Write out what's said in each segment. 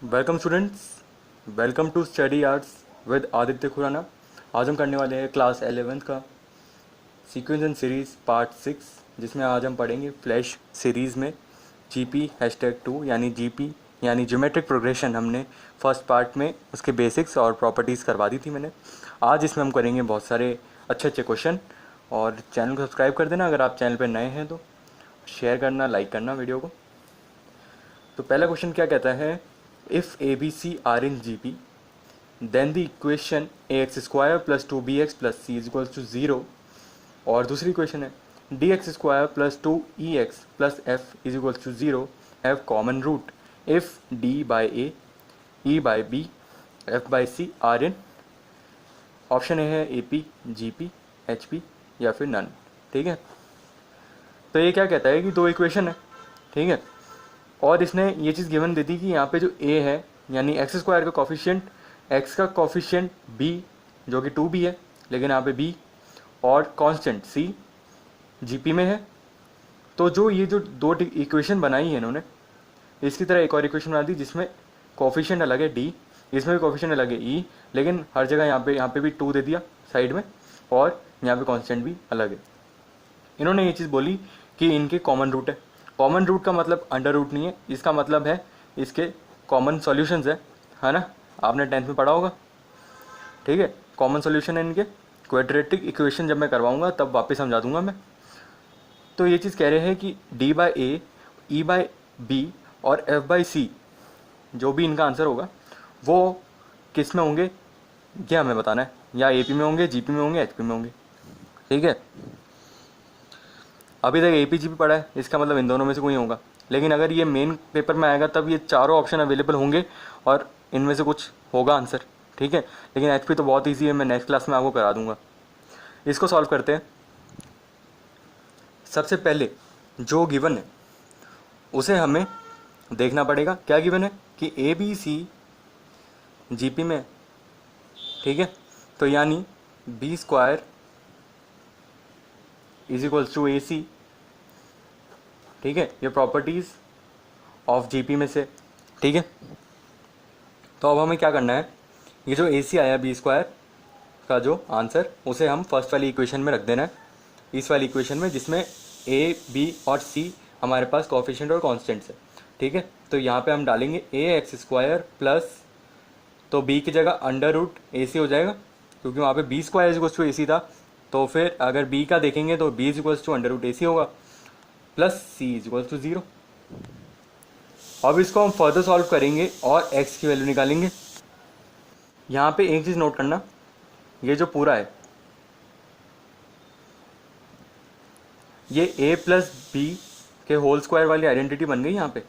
Welcome students, welcome to study arts with Aditya Khurana. आज हम करने वाले हैं क्लास 11th का सीक्वेंस एंड सीरीज़ पार्ट 6, जिसमें आज हम पढ़ेंगे फ्लैश सीरीज़ में GP#2 यानी GP यानी ज्योमेट्रिक प्रोग्रेशन। हमने फर्स्ट पार्ट में उसके बेसिक्स और प्रॉपर्टीज़ करवा दी थी मैंने। आज इसमें हम करेंगे बहुत सारे अच्छे अच्छे क्वेश्चन। और चैनल को सब्सक्राइब कर देना अगर आप चैनल पर नए हैं, तो शेयर करना, लाइक करना वीडियो को। तो पहला क्वेश्चन क्या कहता है, if ABC are in GP then the equation ax² plus 2bx plus c is equals to 0। और दूसरी इक्वेशन है dx² plus 2ex plus f is equals to 0, have common root if d by a, e by b, f by c are in. Option A है AP, GP, HP या फिर none. ठीक है, तो ये क्या कहता है कि दो इक्वेशन है, ठीक है, और इसने ये चीज़ गिवन दे दी कि यहाँ पे जो a है यानी x² का कॉफिशिएंट, x का कॉफिशिएंट b जो कि 2b है, लेकिन यहाँ पे b और कांस्टेंट c GP में है। तो जो ये जो दो इक्वेशन बनाई है इन्होंने, इसकी तरह एक और इक्वेशन बना दी जिसमें कॉफिशिएंट अलग है d, इसमें भी कॉफिशिएंट अलग है e, लेकिन हर जगह यहाँ पे भी 2 दे दिया साइड में, और यहाँ पे कांस्टेंट भी अलग है। इन्होंने ये चीज़ बोली कि इनके कॉमन रूट है। कॉमन रूट का मतलब अंडर रूट नहीं है, इसका मतलब है इसके कॉमन सॉल्यूशंस है ना, आपने 10th में पढ़ा होगा। ठीक है, कॉमन सॉल्यूशन है इनके। क्वाड्रेटिक इक्वेशन जब मैं करवाऊंगा तब वापस समझा दूंगा मैं। तो ये चीज़ कह रहे हैं कि d by A, e by B और f बाई सी, जो भी इनका आंसर होगा वो किस में होंगे ये हमें बताना है, या AP में होंगे, GP में होंगे, HP में होंगे। ठीक है, अभी तक AP GP पढ़ा है, इसका मतलब इन दोनों में से कोई होगा। लेकिन अगर ये मेन पेपर में आएगा तब ये चारों ऑप्शन अवेलेबल होंगे और इनमें से कुछ होगा आंसर। ठीक है, लेकिन HP तो बहुत ईजी है, मैं नेक्स्ट क्लास में आपको करा दूंगा। इसको सॉल्व करते हैं। सबसे पहले जो गिवन है उसे हमें देखना पड़ेगा। क्या गिवन है कि ABC GP में, ठीक है, तो यानी B² is equals to AC। ठीक है, ये प्रॉपर्टीज़ ऑफ GP में से। ठीक है, तो अब हमें क्या करना है, ये जो AC आया B² का जो आंसर, उसे हम फर्स्ट वाली इक्वेशन में रख देना है, इस वाली इक्वेशन में जिसमें A, B और C हमारे पास कोफिशिएंट और कॉन्स्टेंट्स है। ठीक है, तो यहाँ पे हम डालेंगे ax² प्लस, तो B की जगह अंडर रूट AC हो जाएगा, क्योंकि वहाँ पे B² is equals to AC था। तो फिर अगर B का देखेंगे तो B is equals to under root AC होगा, plus C is equals to 0। अब इसको हम फर्दर सॉल्व करेंगे और x की वैल्यू निकालेंगे। यहाँ पे एक चीज़ नोट करना, ये जो पूरा है ये a प्लस बी के होल स्क्वायर वाली आइडेंटिटी बन गई यहाँ पे।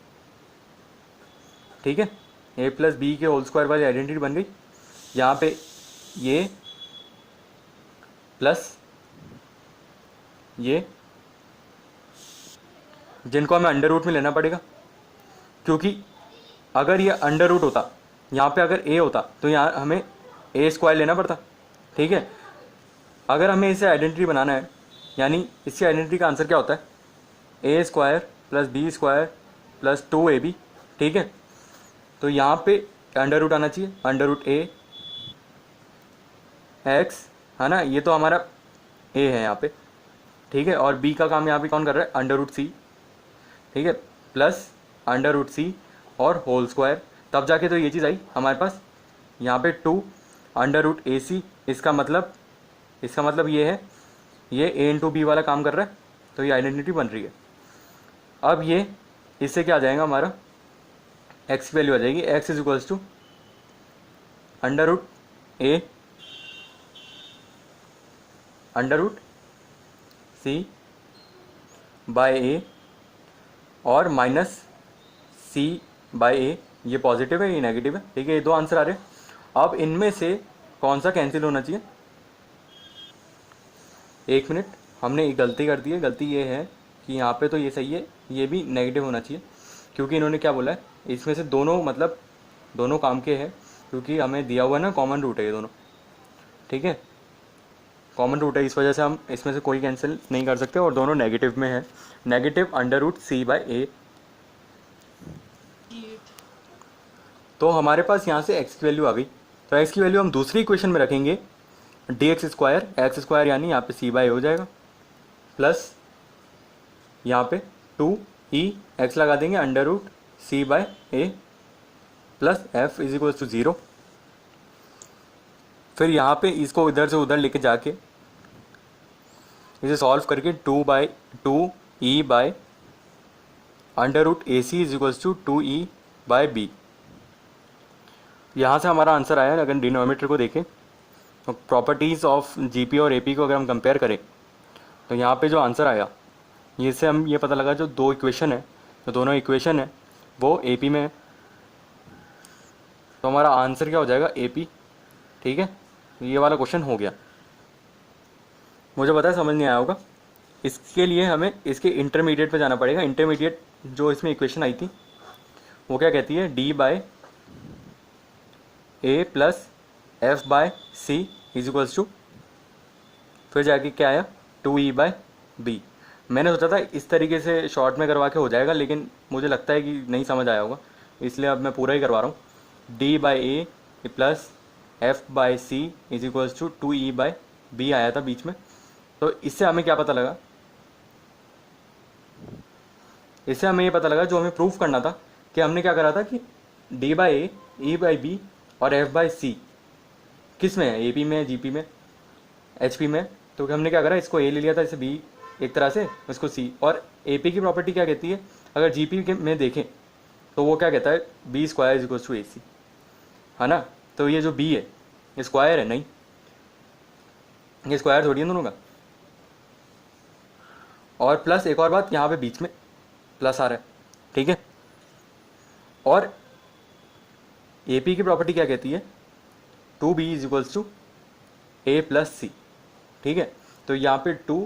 ठीक है, a प्लस बी के होल स्क्वायर वाली आइडेंटिटी बन गई। यहाँ पे ये प्लस ये, जिनको हमें अंडर रूट में लेना पड़ेगा, क्योंकि अगर ये अंडर रूट होता, यहाँ पे अगर a होता तो यहाँ हमें a² लेना पड़ता। ठीक है, अगर हमें इसे आइडेंटिटी बनाना है, यानी इसकी आइडेंटिटी का आंसर क्या होता है, a² plus b² plus 2ab। ठीक है, तो यहाँ पे अंडर रूट आना चाहिए, अंडर रूट a x, है ना, ये तो हमारा a है यहाँ पे। ठीक है, और b का काम यहाँ पे कौन कर रहा है, अंडर रूट c। ठीक है, प्लस अंडर रूट c और होल स्क्वायर, तब जाके तो ये चीज़ आई हमारे पास। यहाँ पे 2 अंडर रूट AC, इसका मतलब ये है, ये a इंटू बी वाला काम कर रहा है, तो ये आइडेंटिटी बन रही है। अब ये इससे क्या आ जाएगा, हमारा x की वैल्यू आ जाएगी, x is equals to under root a under root c by a और माइनस c बाय a। ये पॉजिटिव है, ये नेगेटिव है। ठीक है, ये दो आंसर आ रहे हैं। अब इनमें से कौन सा कैंसिल होना चाहिए, एक मिनट, हमने एक गलती कर दी है। गलती ये है कि यहाँ पे तो ये सही है, ये भी नेगेटिव होना चाहिए, क्योंकि इन्होंने क्या बोला है, इसमें से दोनों मतलब दोनों काम के हैं, क्योंकि हमें दिया हुआ है ना कॉमन रूट है ये दोनों। ठीक है, कॉमन रूट है, इस वजह से हम इसमें से कोई कैंसिल नहीं कर सकते, और दोनों नेगेटिव में है। Negative under root C by A। तो हमारे पास यहाँ से x की वैल्यू आ गई, तो x की वैल्यू हम दूसरी इक्वेशन में रखेंगे dx स्क्वायर, एक्स स्क्वायर यानी यहाँ पे c बाय हो जाएगा, प्लस यहाँ पे 2e x लगा देंगे under root c by A plus f is equal to 0। फिर यहाँ पे इसको इधर से उधर लेके जाके इसे सॉल्व करके 2/2e by under root A C is equals to 2e by B. यहाँ से हमारा आंसर आया। अगर डिनोमिनेटर को देखें तो प्रॉपर्टीज़ ऑफ जीपी और एपी को अगर हम कंपेयर करें तो यहाँ पे जो आंसर आया, ये से हम ये पता लगा जो दो इक्वेशन है, जो दोनों इक्वेशन है वो एपी में है, तो हमारा आंसर क्या हो जाएगा एपी। ठीक है, ये वाला क्वेश्चन हो गया। मुझे पता है समझ नहीं आया होगा, इसके लिए हमें इसके इंटरमीडिएट पे जाना पड़ेगा। इंटरमीडिएट जो इसमें इक्वेशन आई थी वो क्या कहती है, D by A plus F by C is equals to, फिर जाके क्या आया 2e बाय बी। मैंने सोचा था इस तरीके से शॉर्ट में करवा के हो जाएगा, लेकिन मुझे लगता है कि नहीं समझ आया होगा, इसलिए अब मैं पूरा ही करवा रहा हूँ। D by A plus F by C is equals to 2e by B आया था बीच में। तो इससे हमें क्या पता लगा, इससे हमें ये पता लगा जो हमें प्रूफ करना था कि हमने क्या करा था कि D by A, E by B और एफ बाई सी किस में है, ए पी में, जी पी में, एच पी में। तो हमने क्या करा, इसको ए ले लिया था, इसे बी एक तरह से, इसको सी। और ए पी की प्रॉपर्टी क्या कहती है, अगर जी पी में देखें तो वो क्या कहता है, B square is equal to A C, है ना। तो ये जो बी है ये स्क्वायर है, नहीं ये स्क्वायर थोड़ी है दोनों का। और प्लस एक और बात, यहाँ पे बीच में प्लस आ रहा है, ठीक है। और ए पी की प्रॉपर्टी क्या कहती है, 2b is equals to A plus C, ठीक है। तो यहाँ पे 2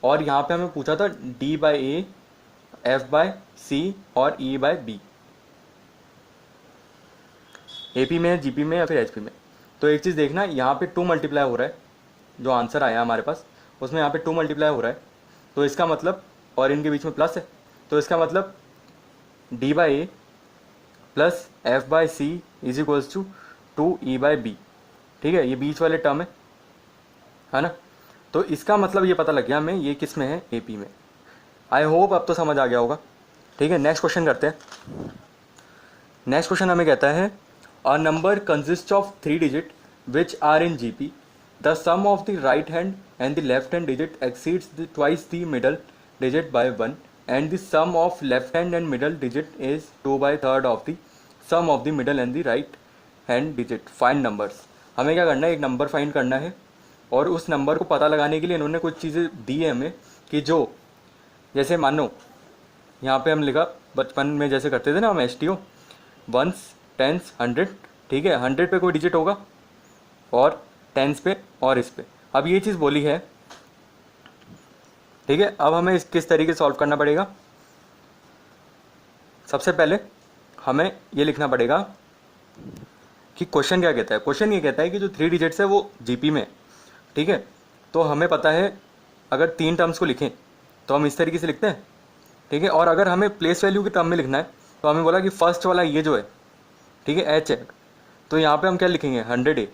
और यहाँ पे हमें पूछा था d by A, F by C और e by B, A P में, जी पी में या फिर एच पी में। तो एक चीज़ देखना, यहाँ पे 2 मल्टीप्लाई हो रहा है, जो आंसर आया हमारे पास उसमें यहाँ पे 2 मल्टीप्लाई हो रहा है, तो इसका मतलब, और इनके बीच में प्लस है, तो इसका मतलब d by A plus F by C is equals to 2e by B, ठीक है। ये बीच वाले टर्म है ना। तो इसका मतलब ये पता लग गया हमें ये किस में है, ए पी में। आई होप अब तो समझ आ गया होगा, ठीक है। नेक्स्ट क्वेश्चन करते हैं। नेक्स्ट क्वेश्चन हमें कहता है, a number consist of 3 digit which are in G P, the sum of the right hand and the left hand digit exceeds twice the middle digit by 1 and the sum of left hand and middle digit is 2/3 of the sum of the middle and the right hand digit. Find numbers. हमें क्या करना है, एक number find करना है, और उस number को पता लगाने के लिए इन्होंने कुछ चीज़ें दी है हमें कि जो, जैसे मानो यहाँ पे हम लिखा बचपन में जैसे करते थे ना हम S T O, ones, tens, 100, ठीक है। 100 पे कोई डिजिट होगा और टेंस पे और इस पे। अब ये चीज़ बोली है, ठीक है। अब हमें इस किस तरीके से सॉल्व करना पड़ेगा, सबसे पहले हमें ये लिखना पड़ेगा कि क्वेश्चन क्या कहता है। क्वेश्चन ये कहता है कि जो 3 डिजिट्स है वो जीपी में, ठीक है। तो हमें पता है अगर 3 टर्म्स को लिखें तो हम इस तरीके से लिखते हैं, ठीक है। और अगर हमें प्लेस वैल्यू के टर्म में लिखना है तो हमें बोला कि फर्स्ट वाला ये जो है, ठीक है, एच है, तो यहाँ पे हम क्या लिखेंगे, 100A,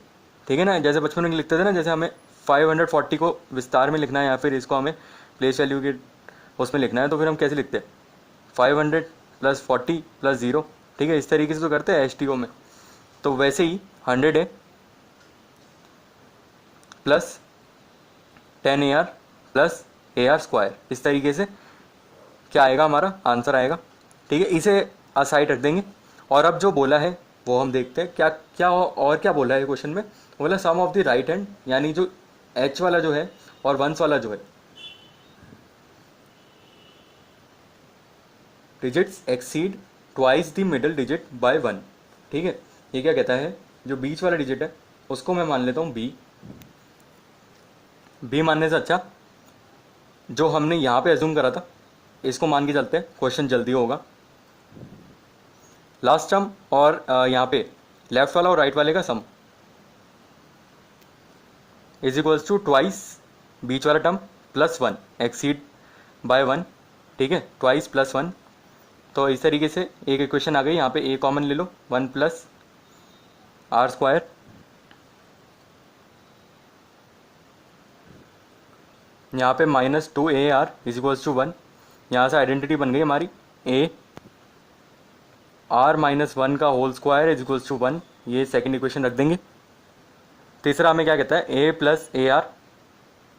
ठीक है ना। जैसे बचपन में लिखते थे ना, जैसे हमें 540 को विस्तार में लिखना है या फिर इसको हमें प्लेस वैल्यू के उसमें लिखना है, तो फिर हम कैसे लिखते हैं, 500 + 40 + 0, ठीक है। इस तरीके से तो करते हैं एस टी ओ में। तो वैसे ही 100A plus 10AR plus AR square, इस तरीके से क्या आएगा, हमारा आंसर आएगा, ठीक है। इसे असाइड रख देंगे। और अब जो बोला है वो हम देखते हैं क्या क्या, और क्या बोला है क्वेश्चन में, बोला सम ऑफ द राइट हैंड, यानी जो एच वाला जो है और वंस वाला जो है, digits exceed twice the middle digit bye 1, ठीक है। ये क्या कहता है, जो बीच वाला डिजिट है उसको मैं मान लेता हूँ बी। बी मानने से अच्छा जो हमने यहाँ पे एज्यूम करा था इसको मान के चलते हैं, क्वेश्चन जल्दी होगा। लास्ट टर्म और यहाँ पे लेफ्ट वाला और राइट वाले का sum is equals to twice बीच वाला टर्म प्लस 1 एक्सीड बाय 1, ठीक है, ट्वाइस प्लस 1। तो इस तरीके से एक इक्वेशन आ गई। यहाँ पे ए कॉमन ले लो, 1 प्लस आर स्क्वायर यहाँ पे -2AR इज इक्वल्स टू 1। यहाँ से आइडेंटिटी बन गई हमारी ए R-1 का whole square is equals to 1। ये सेकंड इक्वेशन रख देंगे। तीसरा हमें क्या कहता है, ए प्लस AR,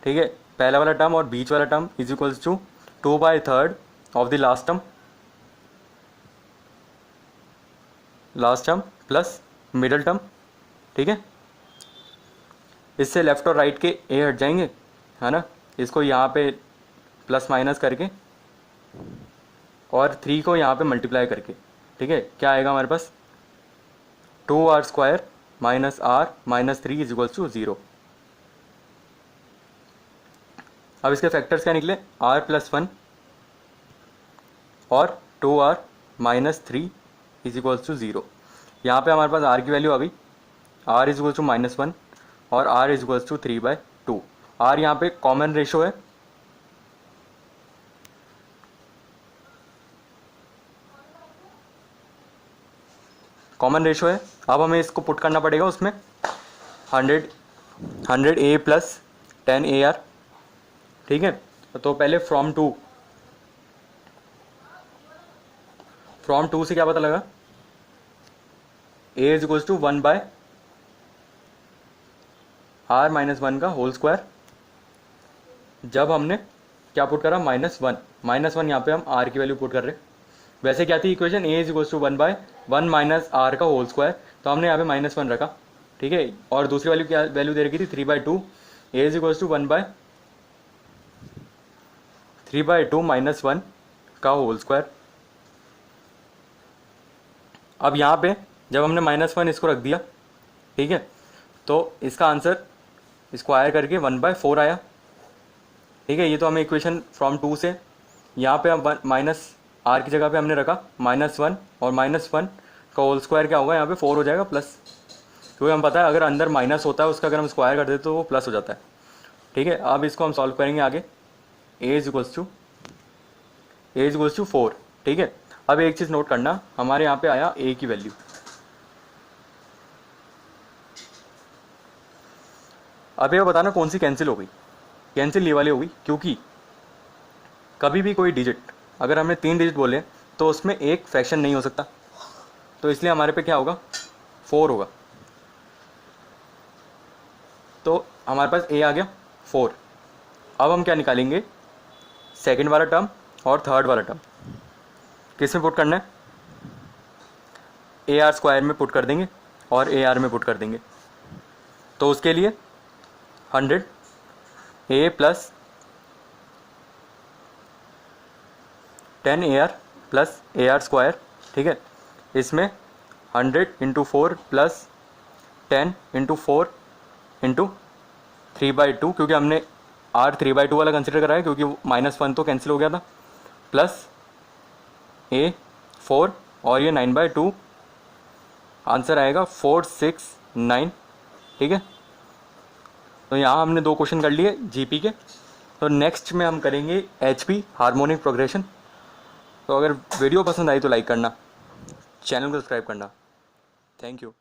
ठीक है, पहला वाला टर्म और बीच वाला term is equals to 2/3 of the last term plus middle term, ठीक है। इससे लेफ्ट और राइट के ए हट जाएंगे, है ना। इसको यहाँ पे प्लस माइनस करके और 3 को यहाँ पे मल्टीप्लाई करके, ठीक है, क्या आएगा हमारे पास, 2R square minus R minus 3 is equals to 0। अब इसके फैक्टर्स क्या निकले, R+1 और 2R minus 3 is equals to 0। यहाँ पे हमारे पास R की वैल्यू आ गई, R इज इक्वल्स टू -1 और R is equals to 3/2। R यहाँ पे कॉमन रेशो है, अब हमें इसको पुट करना पड़ेगा उसमें 100A प्लस 10AR, ठीक है। तो पहले फ्रॉम टू से क्या पता लगा, A is equals to 1/R-1 का होल स्क्वायर। जब हमने क्या पुट करा, -1 यहाँ पे हम R की वैल्यू पुट कर रहे हैं। वैसे क्या थी equation, A is equals to 1/1 minus R का होल स्क्वायर, तो हमने यहाँ पे -1 रखा, ठीक है। और दूसरी वैल्यू क्या वैल्यू दे रखी थी, 3/2। A इज इक्वल्स टू 1/3/2 -1 का होल स्क्वायर। अब यहाँ पे जब हमने -1 इसको रख दिया, ठीक है, तो इसका आंसर स्क्वायर करके 1/4 आया, ठीक है। ये तो हमें इक्वेशन फ्रॉम 2 से, यहाँ पे हम -R की जगह पे हमने रखा -1 और -1 का होल स्क्वायर क्या होगा, यहाँ पे 4 हो जाएगा प्लस, क्योंकि हम पता है अगर अंदर माइनस होता है उसका अगर हम स्क्वायर कर देते तो वो प्लस हो जाता है, ठीक है। अब इसको हम सॉल्व करेंगे आगे, A इज इक्वल्स टू 4, ठीक है। अब एक चीज़ नोट करना, हमारे यहाँ पे आया A की वैल्यू, अब ये बताना कौन सी कैंसिल हो गई, कैंसिल ये वाली हो गई, क्योंकि कभी भी कोई डिजिट अगर हमने 3 डिजिट बोले तो उसमें एक फ्रैक्शन नहीं हो सकता, तो इसलिए हमारे पे क्या होगा, 4 होगा। तो हमारे पास A आ गया 4। अब हम क्या निकालेंगे, सेकंड वाला टर्म और थर्ड वाला टर्म किस में पुट करना है, AR स्क्वायर में पुट कर देंगे और AR में पुट कर देंगे। तो उसके लिए 100A plus 10AR plus AR square, ठीक है। इसमें 100 × 4 प्लस 10 × 4 × 3/2, क्योंकि हमने R 3/2 वाला कंसिडर करा है, क्योंकि -1 तो कैंसिल हो गया था, प्लस A 4 और ये 9/2, आंसर आएगा 469, ठीक है। तो यहाँ हमने 2 क्वेश्चन कर लिए GP के। तो नेक्स्ट में हम करेंगे HP हार्मोनिक प्रोग्रेशन। तो अगर वीडियो पसंद आई तो लाइक करना, चैनल को सब्सक्राइब करना। Thank you.